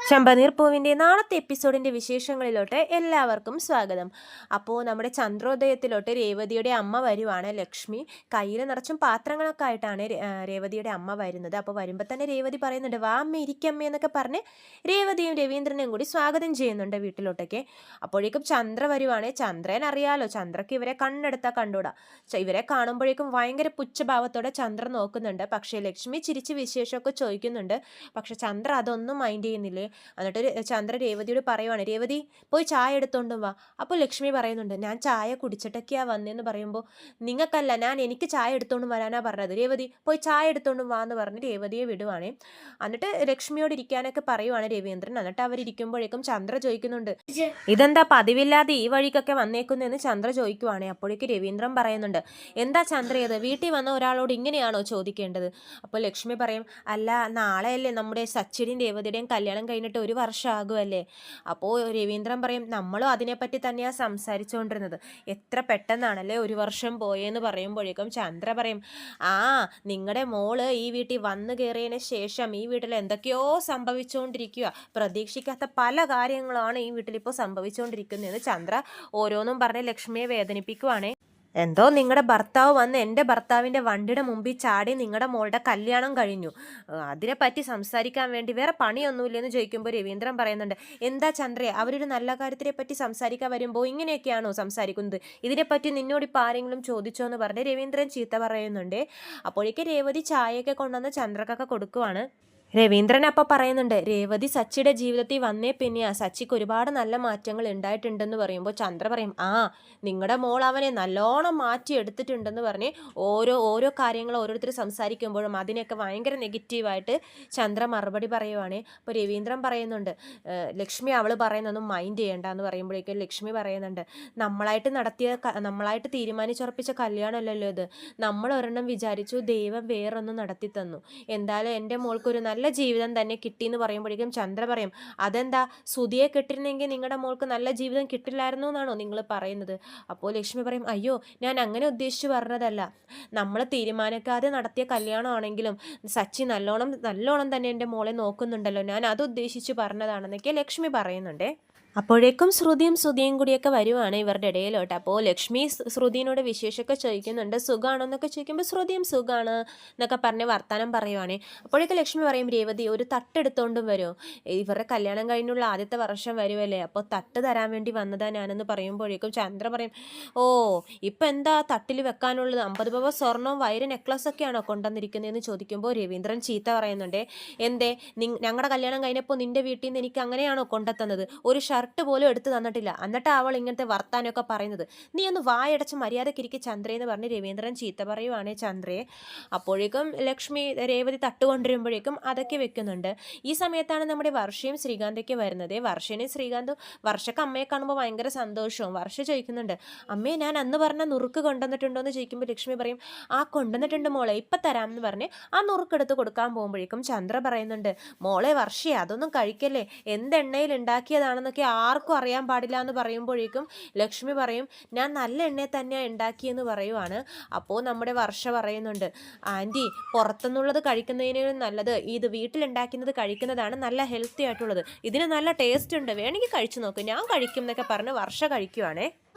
ചെമ്പനീർ പൂവിൻ്റെ നാളത്തെ എപ്പിസോഡിൻ്റെ വിശേഷങ്ങളിലോട്ട് എല്ലാവർക്കും സ്വാഗതം. അപ്പോൾ നമ്മുടെ ചന്ദ്രോദയത്തിലോട്ട് രേവതിയുടെ അമ്മ വരുവാണ്. ലക്ഷ്മി കയ്യിൽ നിറച്ചും പാത്രങ്ങളൊക്കെ ആയിട്ടാണ് രേവതിയുടെ അമ്മ വരുന്നത്. അപ്പോൾ വരുമ്പോൾ തന്നെ രേവതി പറയുന്നുണ്ട്, വാ അമ്മ ഇരിക്കമ്മ എന്നൊക്കെ പറഞ്ഞ് രേവതിയും രവീന്ദ്രനെയും കൂടി സ്വാഗതം ചെയ്യുന്നുണ്ട് വീട്ടിലോട്ടൊക്കെ. അപ്പോഴേക്കും ചന്ദ്ര വരുവാണ്. ചന്ദ്രൻ അറിയാലോ, ചന്ദ്രക്ക് ഇവരെ കണ്ണെടുത്താൽ കണ്ടൂടാ. ഇവരെ കാണുമ്പോഴേക്കും ഭയങ്കര പുച്ഛഭാവത്തോടെ ചന്ദ്ര നോക്കുന്നുണ്ട്. പക്ഷേ ലക്ഷ്മി ചിരിച്ച് വിശേഷമൊക്കെ ചോദിക്കുന്നുണ്ട്. പക്ഷെ ചന്ദ്ര അതൊന്നും മൈൻഡ് ചെയ്യുന്നില്ലേ. എന്നിട്ട് ചന്ദ്ര രേവതിയോട് പറയുവാണ്, രേവതി പോയി ചായ എടുത്തോണ്ടും വാ. അപ്പോൾ ലക്ഷ്മി പറയുന്നുണ്ട്, ഞാൻ ചായ കുടിച്ചിട്ടൊക്കെയാ വന്നതെന്ന് പറയുമ്പോൾ, നിങ്ങൾക്കല്ല, എനിക്ക് ചായ എടുത്തോണ്ടും വരാനാ പറഞ്ഞത്. രേവതി പോയി ചായ എടുത്തോണ്ടും വാ എന്ന് പറഞ്ഞ് രേവതിയെ വിടുവാണേ. എന്നിട്ട് ലക്ഷ്മിയോട് ഇരിക്കാനൊക്കെ പറയുവാണ് രവീന്ദ്രൻ. എന്നിട്ട് അവരിയ്ക്കുമ്പോഴേക്കും ചന്ദ്ര ചോദിക്കുന്നുണ്ട്, ഇതെന്താ പതിവില്ലാതെ ഈ വഴിക്കൊക്കെ വന്നേക്കുന്നതെന്ന് ചന്ദ്ര ചോദിക്കുവാണേ. അപ്പോഴേക്ക് രവീന്ദ്രൻ പറയുന്നുണ്ട്, എന്താ ചന്ദ്ര ഇത്, വീട്ടിൽ വന്ന ഒരാളോട് ഇങ്ങനെയാണോ ചോദിക്കേണ്ടത്? അപ്പോൾ ലക്ഷ്മി പറയും, അല്ല നാളെയല്ലേ നമ്മുടെ സച്ചിയുടെയും രേവതിയുടെയും കല്യാണം കഴിഞ്ഞിട്ട് 1 വർഷമാകുമല്ലേ. അപ്പോൾ രവീന്ദ്രൻ പറയും, നമ്മളും അതിനെപ്പറ്റി തന്നെയാണ് സംസാരിച്ചുകൊണ്ടിരുന്നത്, എത്ര പെട്ടെന്നാണല്ലേ 1 വർഷം പോയെന്ന് പറയുമ്പോഴേക്കും ചന്ദ്ര പറയും, ആ നിങ്ങളുടെ മോള് ഈ വീട്ടിൽ വന്നു കയറിയതിന് ശേഷം ഈ വീട്ടിൽ എന്തൊക്കെയോ സംഭവിച്ചുകൊണ്ടിരിക്കുക, പ്രതീക്ഷിക്കാത്ത പല കാര്യങ്ങളാണ് ഈ വീട്ടിലിപ്പോൾ സംഭവിച്ചുകൊണ്ടിരിക്കുന്നതെന്ന് ചന്ദ്ര ഓരോന്നും പറഞ്ഞ് ലക്ഷ്മിയെ വേദനിപ്പിക്കുവാണേ. എന്തോ നിങ്ങളുടെ ഭർത്താവ് വന്ന് എൻ്റെ ഭർത്താവിൻ്റെ വണ്ടിയുടെ മുമ്പിൽ ചാടി നിങ്ങളുടെ മോളുടെ കല്യാണം കഴിഞ്ഞു, അതിനെപ്പറ്റി സംസാരിക്കാൻ വേണ്ടി വേറെ പണിയൊന്നുമില്ലെന്ന് ചോദിക്കുമ്പോൾ രവീന്ദ്രൻ പറയുന്നുണ്ട്, എന്താ ചന്ദ്രയെ അവരൊരു നല്ല കാര്യത്തിനെ പറ്റി സംസാരിക്കാൻ വരുമ്പോൾ ഇങ്ങനെയൊക്കെയാണോ സംസാരിക്കുന്നത്, ഇതിനെപ്പറ്റി നിന്നോടിപ്പോൾ ആരെങ്കിലും ചോദിച്ചോ എന്ന് പറഞ്ഞ് രവീന്ദ്രൻ ചീത്ത പറയുന്നുണ്ട്. അപ്പോഴേക്ക് രേവതി ചായയൊക്കെ കൊണ്ടുവന്ന് ചന്ദ്രക്കൊക്കെ കൊടുക്കുവാണ്. രവീന്ദ്രൻ അപ്പോൾ പറയുന്നുണ്ട്, രേവതി സച്ചിയുടെ ജീവിതത്തിൽ വന്നേ പിന്നെയാ സച്ചിക്ക് ഒരുപാട് നല്ല മാറ്റങ്ങൾ ഉണ്ടായിട്ടുണ്ടെന്ന് പറയുമ്പോൾ ചന്ദ്ര പറയും, ആ നിങ്ങളുടെ മോൾ അവനെ നല്ലോണം മാറ്റി എടുത്തിട്ടുണ്ടെന്ന് പറഞ്ഞ് ഓരോ കാര്യങ്ങൾ ഓരോരുത്തർ സംസാരിക്കുമ്പോഴും അതിനെയൊക്കെ ഭയങ്കര നെഗറ്റീവായിട്ട് ചന്ദ്ര മറുപടി പറയുവാണ്. അപ്പോൾ രവീന്ദ്രൻ പറയുന്നുണ്ട്, ലക്ഷ്മി അവൾ പറയുന്നൊന്നും മൈൻഡ് ചെയ്യണ്ട എന്ന് പറയുമ്പോഴേക്കും ലക്ഷ്മി പറയുന്നുണ്ട്, നമ്മളായിട്ട് തീരുമാനിച്ചുറപ്പിച്ച കല്യാണമല്ലല്ലോ ഇത്, നമ്മൾ ഒരെണ്ണം വിചാരിച്ചു, ദൈവം വേറൊന്നും നടത്തി തന്നു, എന്തായാലും എൻ്റെ മോൾക്കൊരു നല്ല ജീവിതം തന്നെ കിട്ടിയെന്ന് പറയുമ്പോഴേക്കും ചന്ദ്ര പറയും, അതെന്താ സുധിയെ കിട്ടിയിരുന്നെങ്കിൽ നിങ്ങളുടെ മോൾക്ക് നല്ല ജീവിതം കിട്ടില്ലായിരുന്നു എന്നാണോ നിങ്ങൾ പറയുന്നത്? അപ്പോൾ ലക്ഷ്മി പറയും, അയ്യോ ഞാൻ അങ്ങനെ ഉദ്ദേശിച്ച് പറഞ്ഞതല്ല, നമ്മൾ തീരുമാനിക്കാതെ നടത്തിയ കല്യാണമാണെങ്കിലും സച്ചി നല്ലോണം തന്നെ എൻ്റെ മോളെ നോക്കുന്നുണ്ടല്ലോ, ഞാൻ അത് ഉദ്ദേശിച്ച് പറഞ്ഞതാണെന്നൊക്കെ ലക്ഷ്മി പറയുന്നുണ്ടേ. അപ്പോഴേക്കും ശ്രുതിയും കൂടിയൊക്കെ വരുവാണ് ഇവരുടെ ഇടയിലോട്ട്. അപ്പോൾ ലക്ഷ്മി ശ്രുതിനോട് വിശേഷമൊക്കെ ചോദിക്കുന്നുണ്ട്, സുഖമാണോ എന്നൊക്കെ ചോദിക്കുമ്പോൾ ശ്രുതിയും സുഖമാണ് എന്നൊക്കെ പറഞ്ഞ് വർത്താനം പറയുവാണ്. അപ്പോഴേക്കും ലക്ഷ്മി പറയും, രേവതി ഒരു തട്ടെടുത്തോണ്ടും വരുമോ, ഇവരുടെ കല്യാണം കഴിഞ്ഞുള്ള ആദ്യത്തെ വർഷം വരുമല്ലേ, അപ്പോൾ തട്ട് തരാൻ വേണ്ടി വന്നതാ ഞാനെന്ന് പറയുമ്പോഴേക്കും ചന്ദ്ര പറയും, ഓ ഇപ്പം എന്താ തട്ടിൽ വെക്കാനുള്ളത്, 50 പവൻ സ്വർണവും വൈര നെക്ലസൊക്കെയാണോ കൊണ്ടുവന്നിരിക്കുന്നതെന്ന് ചോദിക്കുമ്പോൾ രവീന്ദ്രൻ ചീത്ത പറയുന്നുണ്ട്, എന്തേ ഞങ്ങളുടെ കല്യാണം കഴിഞ്ഞപ്പോൾ നിൻ്റെ വീട്ടിൽ നിന്ന് എനിക്ക് അങ്ങനെയാണോ കൊണ്ടെത്തുന്നത്, ഒരു ഷർട്ട് പോലും എടുത്ത് തന്നിട്ടില്ല, എന്നിട്ട് അവൾ ഇങ്ങനത്തെ വർത്താനമൊക്കെ പറയുന്നത്, നീ ഒന്ന് വായടച്ച് മര്യാദക്കിരിക്കുക ചന്ദ്രയെന്ന് പറഞ്ഞ് രവീന്ദ്രൻ ചീത്ത പറയുവാണേ ചന്ദ്രയെ. അപ്പോഴേക്കും ലക്ഷ്മി രേവതി തട്ടുകൊണ്ടിരുമ്പോഴേക്കും അതൊക്കെ വെക്കുന്നുണ്ട്. ഈ സമയത്താണ് നമ്മുടെ വർഷയും ശ്രീകാന്തൊക്കെ വരുന്നത്. വർഷനെയും ശ്രീകാന്തും വർഷക്ക് അമ്മയെ കാണുമ്പോൾ ഭയങ്കര സന്തോഷവും. വർഷ ചോദിക്കുന്നുണ്ട്, അമ്മയെ ഞാൻ അന്ന് പറഞ്ഞ നുറുക്ക് കൊണ്ടുവന്നിട്ടുണ്ടോ എന്ന് ചോദിക്കുമ്പോൾ ലക്ഷ്മി പറയും, ആ കൊണ്ടുവന്നിട്ടുണ്ട് മോളെ, ഇപ്പം തരാം എന്ന് പറഞ്ഞ് ആ നുറുക്കെടുത്ത് കൊടുക്കാൻ പോകുമ്പോഴേക്കും ചന്ദ്ര പറയുന്നുണ്ട്, മോളെ വർഷയെ അതൊന്നും കഴിക്കല്ലേ, എന്തെണ്ണയിൽ ഉണ്ടാക്കിയതാണെന്നൊക്കെ ആർക്കും അറിയാൻ പാടില്ല എന്ന് പറയുമ്പോഴേക്കും ലക്ഷ്മി പറയും, ഞാൻ നല്ല എണ്ണയെ തന്നെയാണ് ഉണ്ടാക്കിയെന്ന് പറയുവാണ്. അപ്പോൾ നമ്മുടെ വർഷ പറയുന്നുണ്ട്, ആൻറ്റി പുറത്തുനിന്നുള്ളത് കഴിക്കുന്നതിനും നല്ലത് ഇത് വീട്ടിലുണ്ടാക്കുന്നത് കഴിക്കുന്നതാണ് നല്ല ഹെൽത്തി ആയിട്ടുള്ളത്, ഇതിന് നല്ല ടേസ്റ്റ് ഉണ്ട്, വേണമെങ്കിൽ കഴിച്ചു നോക്കും, ഞാൻ കഴിക്കും എന്നൊക്കെ പറഞ്ഞ് വർഷ കഴിക്കുവാണേ.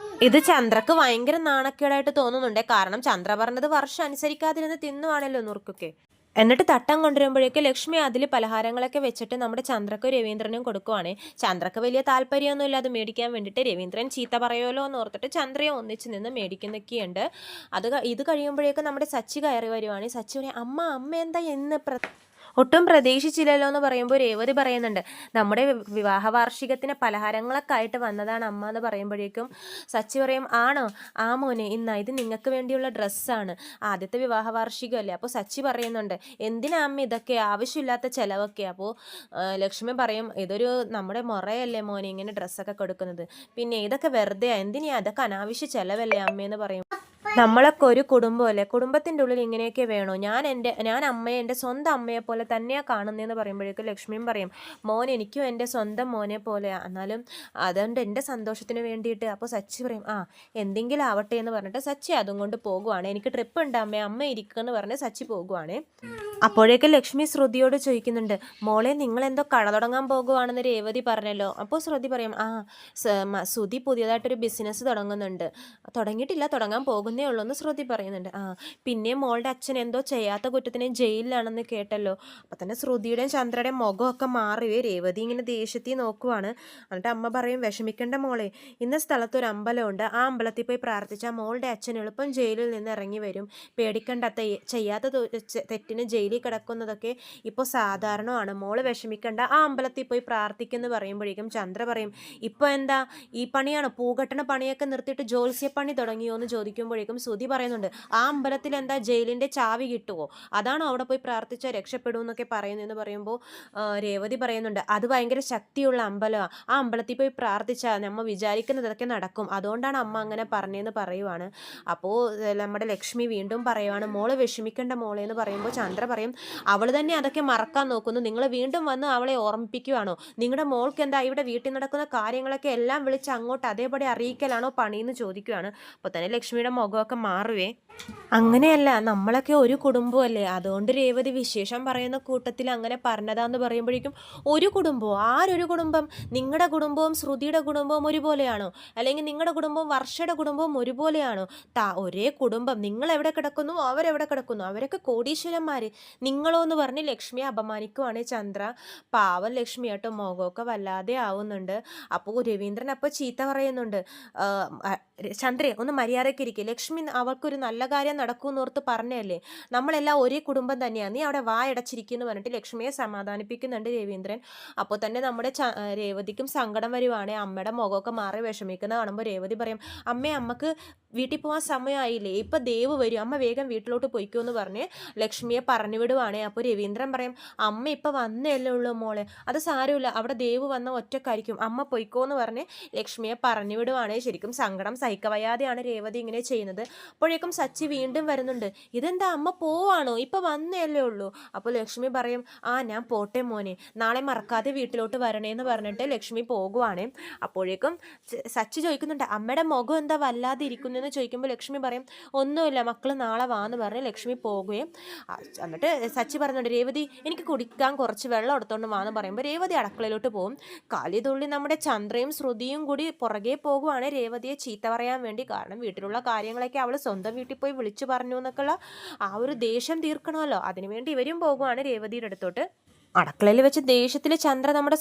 ഇത് ചന്ദ്രക്ക് ഭയങ്കര നാണക്കേടായിട്ട് തോന്നുന്നുണ്ട്. കാരണം ചന്ദ്ര പറഞ്ഞത് വർഷ അനുസരിക്കാതിരുന്ന് തിന്നുവാണല്ലോ നുറുക്കൊക്കെ. എന്നിട്ട് തട്ടം കൊണ്ടുവരുമ്പോഴേക്ക് ലക്ഷ്മി അതിൽ പലഹാരങ്ങളൊക്കെ വെച്ചിട്ട് നമ്മുടെ ചന്ദ്രക്കും രവീന്ദ്രനും കൊടുക്കുവാണ്. ചന്ദ്രക്ക് വലിയ താല്പര്യമൊന്നുമില്ല അത് മേടിക്കാൻ വേണ്ടിയിട്ട്. രവീന്ദ്രൻ ചീത്ത പറയുമല്ലോ എന്ന് ഓർത്തിട്ട് ചന്ദ്രയെ ഒന്നിച്ച് നിന്ന് മേടിക്കുന്നൊക്കെയുണ്ട്. ഇത് കഴിയുമ്പോഴേക്കും നമ്മുടെ സച്ചി കയറി വരുവാണ്. സച്ചി പറയും, അമ്മ എന്താ എന്ന് ഒട്ടും പ്രതീക്ഷിച്ചില്ലല്ലോ എന്ന് പറയുമ്പോൾ രേവതി പറയുന്നുണ്ട്, നമ്മുടെ വിവാഹ വാർഷികത്തിന് പലഹാരങ്ങളൊക്കെ ആയിട്ട് വന്നതാണ് അമ്മ എന്ന് പറയുമ്പോഴേക്കും സച്ചി പറയും, ആണോ, ആ മോനെ ഇന്നാ ഇത് നിങ്ങൾക്ക് വേണ്ടിയുള്ള ഡ്രസ്സാണ്, ആദ്യത്തെ വിവാഹ വാർഷികമല്ലേ. അപ്പോൾ സച്ചി പറയുന്നുണ്ട്, എന്തിനാ അമ്മ ഇതൊക്കെ, ആവശ്യമില്ലാത്ത ചിലവൊക്കെ. അപ്പോൾ ലക്ഷ്മി പറയും, ഇതൊരു നമ്മുടെ മുറയല്ലേ മോനെ ഇങ്ങനെ ഡ്രസ്സൊക്കെ കൊടുക്കുന്നത്, പിന്നെ ഇതൊക്കെ വെറുതെ എന്തിനാ, അതൊക്കെ അനാവശ്യ ചിലവല്ലേ അമ്മയെന്ന് പറയും. നമ്മളൊക്കെ ഒരു കുടുംബമല്ലേ, കുടുംബത്തിൻ്റെ ഉള്ളിൽ ഇങ്ങനെയൊക്കെ വേണോ? ഞാൻ അമ്മയെ എൻ്റെ സ്വന്തം അമ്മയെ പോലെ തന്നെയാണ് കാണുന്നതെന്ന് പറയുമ്പോഴേക്കും ലക്ഷ്മിയും പറയും, മോൻ എനിക്കും എൻ്റെ സ്വന്തം മോനെ പോലെയാണ്, എന്നാലും അതുകൊണ്ട് എൻ്റെ സന്തോഷത്തിന് വേണ്ടിയിട്ട്. അപ്പോൾ സച്ചി പറയും, ആ എന്തെങ്കിലും ആവട്ടെ എന്ന് പറഞ്ഞിട്ട് സച്ചി അതും കൊണ്ട് പോകുവാണ്. എനിക്ക് ട്രിപ്പ് ഉണ്ട് അമ്മ ഇരിക്കുമെന്ന് പറഞ്ഞ് സച്ചി പോകുവാണേ. അപ്പോഴേക്കും ലക്ഷ്മി ശ്രുതിയോട് ചോദിക്കുന്നുണ്ട്, മോളെ നിങ്ങളെന്തോ കട തുടങ്ങാൻ പോകുവാണെന്ന് രേവതി പറഞ്ഞല്ലോ. അപ്പോൾ ശ്രുതി പറയും, ആ ശ്രുതി പുതിയതായിട്ടൊരു ബിസിനസ് തുടങ്ങുന്നുണ്ട്, തുടങ്ങിയിട്ടില്ല, തുടങ്ങാൻ പോകുന്നേ ഉള്ളൂ എന്ന് ശ്രുതി പറയുന്നുണ്ട്. പിന്നെ മോളുടെ അച്ഛൻ എന്തോ ചെയ്യാത്ത കുറ്റത്തിന് ജയിലിലാണെന്ന് കേട്ടല്ലോ. അപ്പം തന്നെ ശ്രുതിയുടെയും ചന്ദ്രയുടെയും മുഖമൊക്കെ മാറിയേ. രേവതി ഇങ്ങനെ ദേഷ്യത്തിൽ നോക്കുവാണ്. എന്നിട്ട് അമ്മ പറയും, വിഷമിക്കേണ്ട മോളെ, ഇന്ന സ്ഥലത്ത് ഒരു അമ്പലമുണ്ട്, ആ അമ്പലത്തിൽ പോയി പ്രാർത്ഥിച്ചാൽ മോളുടെ അച്ഛൻ എളുപ്പം ജയിലിൽ നിന്ന് ഇറങ്ങി വരും, പേടിക്കണ്ട, ചെയ്യാത്ത തെറ്റിന് ജയിലിൽ കിടക്കുന്നതൊക്കെ ഇപ്പോൾ സാധാരണമാണ്, മോള് വിഷമിക്കണ്ട, ആ അമ്പലത്തിൽ പോയി പ്രാർത്ഥിക്കുമെന്ന് പറയുമ്പോഴേക്കും ചന്ദ്ര പറയും, ഇപ്പോൾ എന്താ ഈ പണിയാണോ, പൂകെട്ടണ പണിയൊക്കെ നിർത്തിയിട്ട് ജ്യോത്സ്യപ്പണി തുടങ്ങിയോ എന്ന് ചോദിക്കുമ്പോഴേക്കും ശ്രുതി പറയുന്നുണ്ട്, ആ അമ്പലത്തിൽ എന്താ ജയിലിൻ്റെ ചാവി കിട്ടുമോ, അതാണോ അവിടെ പോയി പ്രാർത്ഥിച്ചാൽ രക്ഷപ്പെടുമെന്നൊക്കെ പറയുന്നതെന്ന് പറയുമ്പോൾ രേവതി പറയുന്നുണ്ട്, അത് ഭയങ്കര ശക്തിയുള്ള അമ്പലമാണ്, ആ അമ്പലത്തിൽ പോയി പ്രാർത്ഥിച്ചാൽ നമ്മൾ വിചാരിക്കുന്നതൊക്കെ നടക്കും, അതുകൊണ്ടാണ് അമ്മ അങ്ങനെ പറഞ്ഞതെന്ന് പറയുവാണ്. അപ്പോൾ നമ്മുടെ ലക്ഷ്മി വീണ്ടും പറയുവാണ്, മോള് വിഷമിക്കേണ്ട മോളെ എന്ന് പറയുമ്പോൾ ചന്ദ്ര പറയും, അവൾ തന്നെ അതൊക്കെ മറക്കാൻ നോക്കുന്നു, നിങ്ങൾ വീണ്ടും വന്ന് അവളെ ഓർമ്മിപ്പിക്കുവാണോ, നിങ്ങളുടെ മോൾക്ക് എന്താ ഇവിടെ വീട്ടിൽ നടക്കുന്ന കാര്യങ്ങളൊക്കെ എല്ലാം വിളിച്ച് അങ്ങോട്ട് അതേപടി അറിയിക്കലാണോ പണിയെന്ന് ചോദിക്കുകയാണ്. അപ്പോൾ തന്നെ ലക്ഷ്മിയുടെ മുഖമൊക്കെ മാറുവേ. അങ്ങനെയല്ല, നമ്മളൊക്കെ ഒരു കുടുംബമല്ലേ, അതുകൊണ്ട് രേവതി വിശേഷം പറയുന്ന കൂട്ടത്തിൽ അങ്ങനെ പറഞ്ഞതാന്ന് പറയുമ്പോഴേക്കും, ഒരു കുടുംബമോ, ആരൊരു കുടുംബം, നിങ്ങളുടെ കുടുംബവും ശ്രുതിയുടെ കുടുംബവും ഒരുപോലെയാണോ, അല്ലെങ്കിൽ നിങ്ങളുടെ കുടുംബവും വർഷയുടെ കുടുംബവും ഒരുപോലെയാണോ? ഒരേ കുടുംബം, നിങ്ങൾ എവിടെ കിടക്കുന്നു അവരെവിടെ കിടക്കുന്നു, അവരൊക്കെ കോടീശ്വരന്മാർ, നിങ്ങളോ എന്ന് പറഞ്ഞ് ലക്ഷ്മിയെ അപമാനിക്കുവാണ് ചന്ദ്ര. പാവം ലക്ഷ്മി കേട്ടോ, മുഖമൊക്കെ വല്ലാതെ ആവുന്നുണ്ട്. അപ്പോൾ രവീന്ദ്രൻ അപ്പോൾ ചീത്ത പറയുന്നുണ്ട്, ചന്ദ്രേ ഒന്ന് മര്യാദയ്ക്ക് ഇരിക്കുക, ലക്ഷ്മി അവൾക്കൊരു നല്ല കാര്യം നടക്കുമെന്ന് ഓർത്ത് പറഞ്ഞല്ലേ, നമ്മളെല്ലാം ഒരേ കുടുംബം തന്നെയാണ്, നീ അവിടെ വായടച്ചിരിക്കുന്നു പറഞ്ഞിട്ട് ലക്ഷ്മിയെ സമാധാനിപ്പിക്കുന്നുണ്ട് രവീന്ദ്രൻ. അപ്പോൾ തന്നെ നമ്മുടെ രേവതിക്കും സങ്കടം വരുവാണ്. അമ്മയുടെ മുഖമൊക്കെ മാറി വിഷമിക്കുന്ന കാണുമ്പോൾ രേവതി പറയും, അമ്മക്ക് വീട്ടിൽ പോകാൻ സമയമായില്ലേ, ഇപ്പം ദേവ് വരും, അമ്മ വേഗം വീട്ടിലോട്ട് പോയിക്കോ എന്ന് പറഞ്ഞ് ലക്ഷ്മിയെ പറഞ്ഞു വിടുവാണേ. അപ്പോൾ രവീന്ദ്രൻ പറയും, അമ്മ ഇപ്പം വന്നല്ലേ ഉള്ളൂ മോളെ, അത് സാരമില്ല, അവിടെ ദേവ് വന്ന ഒറ്റക്കായിരിക്കും, അമ്മ പൊയ്ക്കോ എന്ന് പറഞ്ഞ് ലക്ഷ്മിയെ പറഞ്ഞു വിടുവാണേ. ശരിക്കും സങ്കടം സഹിക്കവയ്യാതെയാണ് രേവതി ഇങ്ങനെ ചെയ്യുന്നത്. അപ്പോഴേക്കും സച്ചി വീണ്ടും വരുന്നുണ്ട്, ഇതെന്താ അമ്മ പോവാണോ, ഇപ്പം വന്നല്ലേ ഉള്ളൂ. അപ്പോൾ ലക്ഷ്മി പറയും, ഞാൻ പോട്ടെ മോനെ, നാളെ മറക്കാതെ വീട്ടിലോട്ട് വരണേന്ന് പറഞ്ഞിട്ട് ലക്ഷ്മി പോകുവാണേ. അപ്പോഴേക്കും സച്ചി ചോദിക്കുന്നുണ്ട്, അമ്മയുടെ മുഖം എന്താ വല്ലാതെ ഇരിക്കുന്നു എന്ന് ചോദിക്കുമ്പോൾ ലക്ഷ്മി പറയും, ഒന്നുമില്ല മക്കൾ നാളെ വാന്ന് പറഞ്ഞ് ലക്ഷ്മി പോകുകയും എന്നിട്ട് സച്ചി പറയുന്നുണ്ട്, രേവതി എനിക്ക് കുടിക്കാൻ കുറച്ച് വെള്ളം എടുത്തോണ്ട് വാന്ന് പറയുമ്പോൾ രേവതി അടുക്കളയിലോട്ട് പോകും. കാലിതുള്ളി നമ്മുടെ ചന്ദ്രയും ശ്രുതിയും കൂടി പുറകെ പോകുവാണ് രേവതിയെ ചീത്ത പറയാൻ വേണ്ടി. കാരണം വീട്ടിലുള്ള കാര്യങ്ങളൊക്കെ അവൾ സ്വന്തം വീട്ടിൽ പോയി വിളിച്ചു പറഞ്ഞു എന്നൊക്കെയുള്ള ആ ഒരു ദേഷ്യം തീർക്കണമല്ലോ, അതിനുവേണ്ടി ഇവരും പോകുവാണ് രേവതിയുടെ അടുത്തോട്ട്. അടുക്കളയിൽ വെച്ച് ദേഷ്യത്തിൽ ചന്ദ്ര നമ്മുടെ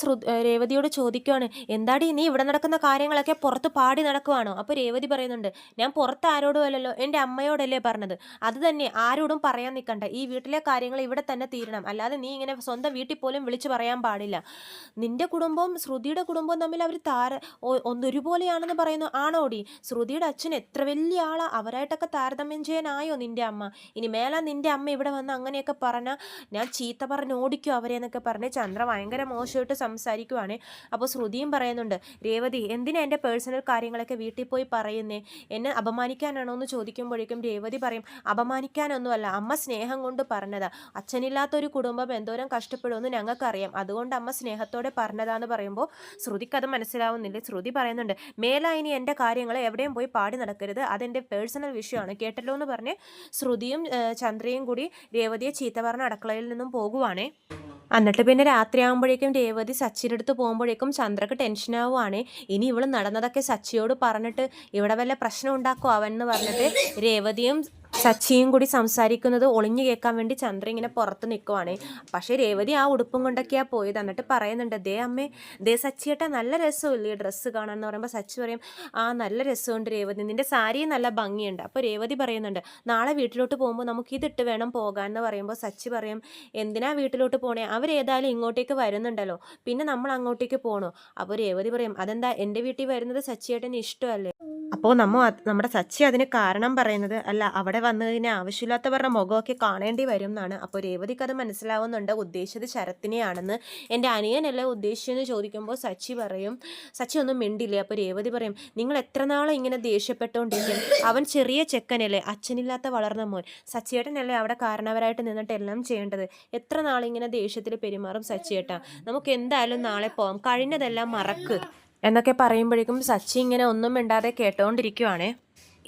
രേവതിയോട് ചോദിക്കുവാണ്, എന്താടി നീ ഇവിടെ നടക്കുന്ന കാര്യങ്ങളൊക്കെ പുറത്ത് പാടി നടക്കുവാണോ? അപ്പോൾ രേവതി പറയുന്നുണ്ട്, ഞാൻ പുറത്ത് ആരോടും അല്ലല്ലോ, എൻ്റെ അമ്മയോടല്ലേ പറഞ്ഞത്, അത് തന്നെ ആരോടും പറയാൻ നിൽക്കണ്ട, ഈ വീട്ടിലെ കാര്യങ്ങൾ ഇവിടെ തന്നെ തീരണം, അല്ലാതെ നീ ഇങ്ങനെ സ്വന്തം വീട്ടിൽ പോലും വിളിച്ചു പറയാൻ പാടില്ല. നിന്റെ കുടുംബവും ശ്രുതിയുടെ കുടുംബവും തമ്മിൽ അവർ ഒരുപോലെയാണെന്ന് പറയുന്നു, ആണോടി? ശ്രുതിയുടെ അച്ഛൻ എത്ര വലിയ ആളാ, അവരായിട്ടൊക്കെ താരതമ്യം ചെയ്യാനായോ നിന്റെ അമ്മ? ഇനി മേലാ നിന്റെ അമ്മ ഇവിടെ വന്ന് അങ്ങനെയൊക്കെ പറഞ്ഞാൽ ഞാൻ ചീത്ത പറഞ്ഞ് ഓടിക്കും അവരെ എന്നൊക്കെ പറഞ്ഞ് ചന്ദ്ര ഭയങ്കര മോശമായിട്ട് സംസാരിക്കുവാണ്. അപ്പോൾ ശ്രുതിയും പറയുന്നുണ്ട്, രേവതി എന്തിനാ എൻ്റെ പേഴ്സണൽ കാര്യങ്ങളൊക്കെ വീട്ടിൽ പോയി പറയുന്നേ, എന്നെ അപമാനിക്കാനാണോ എന്ന് ചോദിക്കുമ്പോഴേക്കും രേവതി പറയും, അപമാനിക്കാനൊന്നുമല്ല, അമ്മ സ്നേഹം കൊണ്ട് പറഞ്ഞതാ, അച്ഛനില്ലാത്തൊരു കുടുംബം എന്തോരം കഷ്ടപ്പെടുമെന്ന് ഞങ്ങൾക്കറിയാം, അതുകൊണ്ട് അമ്മ സ്നേഹത്തോടെ പറഞ്ഞതാന്ന് പറയുമ്പോൾ ശ്രുതിക്ക് അത് മനസ്സിലാവുന്നില്ല. ശ്രുതി പറയുന്നുണ്ട്, മേലാ ഇനി എൻ്റെ കാര്യങ്ങൾ എവിടെയും പോയി പാടി നടക്കരുത്, അതെൻ്റെ പേഴ്സണൽ വിഷയമാണ് കേട്ടല്ലോ എന്ന് പറഞ്ഞ് ശ്രുതിയും ചന്ദ്രയും കൂടി രേവതിയെ ചീത്ത പറഞ്ഞ അടുക്കളയിൽ നിന്നും പോകുവാണേ. എന്നിട്ട് പിന്നെ രാത്രിയാകുമ്പോഴേക്കും രേവതി സച്ചിയുടെ അടുത്ത് പോകുമ്പോഴേക്കും ചന്ദ്രക്ക് ടെൻഷനാവുകയാണ്. ഇനി ഇവൾ നടന്നതൊക്കെ സച്ചിയോട് പറഞ്ഞിട്ട് ഇവിടെ വല്ല പ്രശ്നം ഉണ്ടാക്കുമോ അവൻ എന്ന് പറഞ്ഞിട്ട് രേവതിയും സച്ചിയും കൂടി സംസാരിക്കുന്നത് ഒളിഞ്ഞു കേൾക്കാൻ വേണ്ടി ചന്ദ്ര ഇങ്ങനെ പുറത്ത് നിൽക്കുവാണ്. പക്ഷേ രേവതി ആ ഉടുപ്പും കൊണ്ടൊക്കെയാണ് പോയത്. എന്നിട്ട് പറയുന്നുണ്ട്, ദേ അമ്മേ, ദേ സച്ചിയേട്ടാ നല്ല രസമില്ലേ ഡ്രസ്സ് കാണാൻ എന്ന് പറയുമ്പോൾ സച്ചി പറയും, നല്ല രസമുണ്ട് രേവതി, നിൻ്റെ സാരിയും നല്ല ഭംഗിയുണ്ട്. അപ്പോൾ രേവതി പറയുന്നുണ്ട്, നാളെ വീട്ടിലോട്ട് പോകുമ്പോൾ നമുക്ക് ഇതിട്ട് വേണം പോകാൻ എന്ന് പറയുമ്പോൾ സച്ചി പറയും, എന്തിനാ വീട്ടിലോട്ട് പോണേ, അവരേതായാലും ഇങ്ങോട്ടേക്ക് വരുന്നുണ്ടല്ലോ, പിന്നെ നമ്മൾ അങ്ങോട്ടേക്ക് പോകണോ? അപ്പോൾ രേവതി പറയും, അതെന്താ എൻ്റെ വീട്ടിൽ വരുന്നത് സച്ചിയേട്ടന് ഇഷ്ടമല്ലേ? അപ്പോൾ നമ്മുടെ സച്ചി അതിന് കാരണം പറയുന്നത്, അല്ല അവിടെ വന്നു കഴിഞ്ഞാൽ ആവശ്യമില്ലാത്തവരുടെ മുഖമൊക്കെ കാണേണ്ടി വരും എന്നാണ്. അപ്പോൾ രേവതിക്ക് അത് മനസ്സിലാവുന്നുണ്ട്, ഉദ്ദേശിച്ചത് ശരത്തിനെയാണെന്ന്. എൻ്റെ അനിയനല്ലേ ഉദ്ദേശിച്ചെന്ന് ചോദിക്കുമ്പോൾ സച്ചി ഒന്നും മിണ്ടില്ലേ. അപ്പോൾ രേവതി പറയും, നിങ്ങൾ എത്ര നാളും ഇങ്ങനെ ദേഷ്യപ്പെട്ടുകൊണ്ടിരിക്കും, അവൻ ചെറിയ ചെക്കനല്ലേ, അച്ഛനില്ലാത്ത വളർന്ന മോൻ, സച്ചിയേട്ടനല്ലേ അവിടെ കാരണവരായിട്ട് നിന്നിട്ട് എല്ലാം ചെയ്യേണ്ടത്, എത്ര നാളിങ്ങനെ ദേഷ്യത്തിൽ പെരുമാറും സച്ചിയേട്ടാ, നമുക്ക് എന്തായാലും നാളെ പോവാം, കഴിഞ്ഞതെല്ലാം മറക്ക് എന്നൊക്കെ പറയുമ്പോഴേക്കും സച്ചി ഇങ്ങനെ ഒന്നും മിണ്ടാതെ കേട്ടോണ്ടിരിക്കുവാണേ.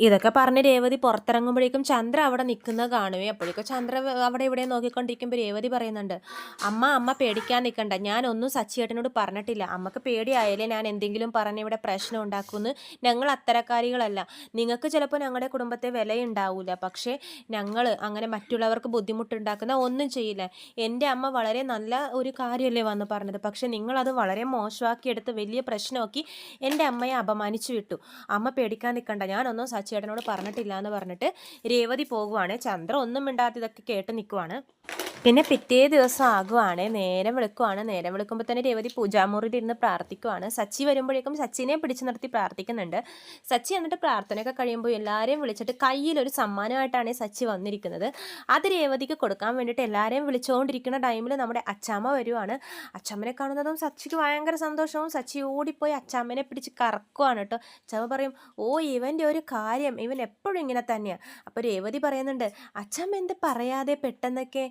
ഇതൊക്കെ പറഞ്ഞ് രേവതി പുറത്തിറങ്ങുമ്പോഴേക്കും ചന്ദ്ര അവിടെ നിൽക്കുന്നത് കാണുവേ. അപ്പോഴേക്കും ചന്ദ്ര അവിടെ ഇവിടെ നോക്കിക്കൊണ്ടിരിക്കുമ്പോൾ രേവതി പറയുന്നുണ്ട്, അമ്മ പേടിക്കാൻ നിൽക്കണ്ട, ഞാനൊന്നും സച്ചിയേട്ടനോട് പറഞ്ഞിട്ടില്ല, അമ്മക്ക് പേടിയായാലേ ഞാൻ എന്തെങ്കിലും പറഞ്ഞ് ഇവിടെ പ്രശ്നം ഉണ്ടാക്കുമെന്ന്. ഞങ്ങൾ അത്തരക്കാരികളല്ല, നിങ്ങൾക്ക് ചിലപ്പോൾ ഞങ്ങളുടെ കുടുംബത്തെ വിലയുണ്ടാവില്ല, പക്ഷേ ഞങ്ങൾ അങ്ങനെ മറ്റുള്ളവർക്ക് ബുദ്ധിമുട്ടുണ്ടാക്കുന്ന ഒന്നും ചെയ്യില്ല. എൻ്റെ അമ്മ വളരെ നല്ല ഒരു കാര്യമല്ലേ വന്ന് പറഞ്ഞത്, പക്ഷേ നിങ്ങളത് വളരെ മോശമാക്കി എടുത്ത് വലിയ പ്രശ്നമാക്കി എൻ്റെ അമ്മയെ അപമാനിച്ചു വിട്ടു. അമ്മ പേടിക്കാൻ നിൽക്കണ്ട, ഞാനൊന്നും ചേട്ടനോട് പറഞ്ഞിട്ടില്ല എന്ന് പറഞ്ഞിട്ട് രേവതി പോകുവാണ്. ചന്ദ്ര ഒന്നും മിണ്ടാതെ ഇതൊക്കെ കേട്ട് നിൽക്കുവാണ്. പിന്നെ പിറ്റേ ദിവസം ആകുവാണ്, നേരം വെളുക്കുവാണ്. നേരം വെളുക്കുമ്പോൾ തന്നെ രേവതി പൂജാമുറിയിൽ ഇരുന്ന് പ്രാർത്ഥിക്കുവാണ്. സച്ചി വരുമ്പോഴേക്കും സച്ചിനെ പിടിച്ചു നിർത്തി പ്രാർത്ഥിക്കുന്നുണ്ട്. സച്ചി എന്നിട്ട് പ്രാർത്ഥനയൊക്കെ കഴിയുമ്പോൾ എല്ലാവരെയും വിളിച്ചിട്ട് കയ്യിലൊരു സമ്മാനമായിട്ടാണ് സച്ചി വന്നിരിക്കുന്നത്. അത് രേവതിക്ക് കൊടുക്കാൻ വേണ്ടിയിട്ട് എല്ലാവരെയും വിളിച്ചുകൊണ്ടിരിക്കുന്ന ടൈമിൽ നമ്മുടെ അച്ചാമ്മ വരുവാണ്. അച്ചാമ്മനെ കാണുന്നതും സച്ചിക്ക് ഭയങ്കര സന്തോഷവും. സച്ചി ഓടിപ്പോയി അച്ചാമ്മനെ പിടിച്ച് കറക്കുവാണ് കേട്ടോ. അച്ചാമ്മ പറയും, ഓ ഇവൻ്റെ ഒരു കാര്യം, ഇവൻ എപ്പോഴും ഇങ്ങനെ തന്നെയാണ്. അപ്പോൾ രേവതി പറയുന്നുണ്ട്, അച്ചാമ്മ എന്ത് പറയാതെ പെട്ടെന്നൊക്കെ,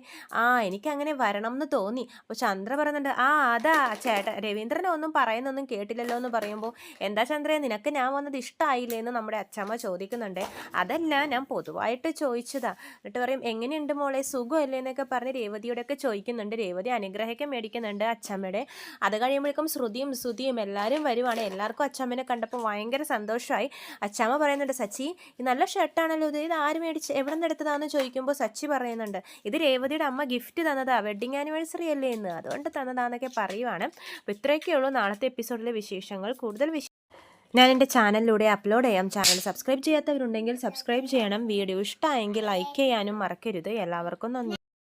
എനിക്ക് അങ്ങനെ വരണം എന്ന് തോന്നി. അപ്പോൾ ചന്ദ്ര പറയുന്നുണ്ട്, അതാ രവീന്ദ്രനെ ഒന്നും പറയുന്നൊന്നും കേട്ടില്ലല്ലോ എന്ന് പറയുമ്പോൾ, എന്താ ചന്ദ്രയെ നിനക്ക് ഞാൻ വന്നത് ഇഷ്ടമായില്ലേ എന്ന് നമ്മുടെ അച്ഛമ്മ ചോദിക്കുന്നുണ്ട്. അതല്ല, ഞാൻ പൊതുവായിട്ട് ചോദിച്ചതാ. എന്നിട്ട് പറയും, എങ്ങനെയുണ്ട് മോളെ, സുഖമല്ലേ എന്നൊക്കെ പറഞ്ഞ് രേവതിയോടൊക്കെ ചോദിക്കുന്നുണ്ട്. രേവതി അനുഗ്രഹമൊക്കെ മേടിക്കുന്നുണ്ട് അച്ഛമ്മയുടെ. അത് കഴിയുമ്പോഴേക്കും ശ്രുതിയും എല്ലാവരും വരുവാണ്. എല്ലാവർക്കും അച്ഛമ്മനെ കണ്ടപ്പോൾ ഭയങ്കര സന്തോഷമായി. അച്ഛമ്മ പറയുന്നുണ്ട്, സച്ചി നല്ല ഷർട്ടാണല്ലോ, ഇത് ആര് മേടിച്ച് എവിടെ നിന്ന് എടുത്തതാണെന്ന് ചോദിക്കുമ്പോൾ സച്ചി പറയുന്നുണ്ട്, ഇത് രേവതിയുടെ അമ്മ ഗിഫ്റ്റ് തന്നതാ, വെഡിങ് ആനിവേഴ്സറി അല്ലേ എന്ന്, അതുകൊണ്ട് തന്നതാന്നൊക്കെ പറയുവാണ്. അപ്പോൾ ഇത്രയൊക്കെയുള്ളൂ നാളത്തെ എപ്പിസോഡിലെ വിശേഷങ്ങൾ. കൂടുതൽ ഞാൻ എൻ്റെ ചാനലിലൂടെ അപ്ലോഡ് ചെയ്യാം. ചാനൽ സബ്സ്ക്രൈബ് ചെയ്യാത്തവരുണ്ടെങ്കിൽ സബ്സ്ക്രൈബ് ചെയ്യണം. വീഡിയോ ഇഷ്ടമായെങ്കിൽ ലൈക്ക് ചെയ്യാനും മറക്കരുത്. എല്ലാവർക്കും നന്ദി.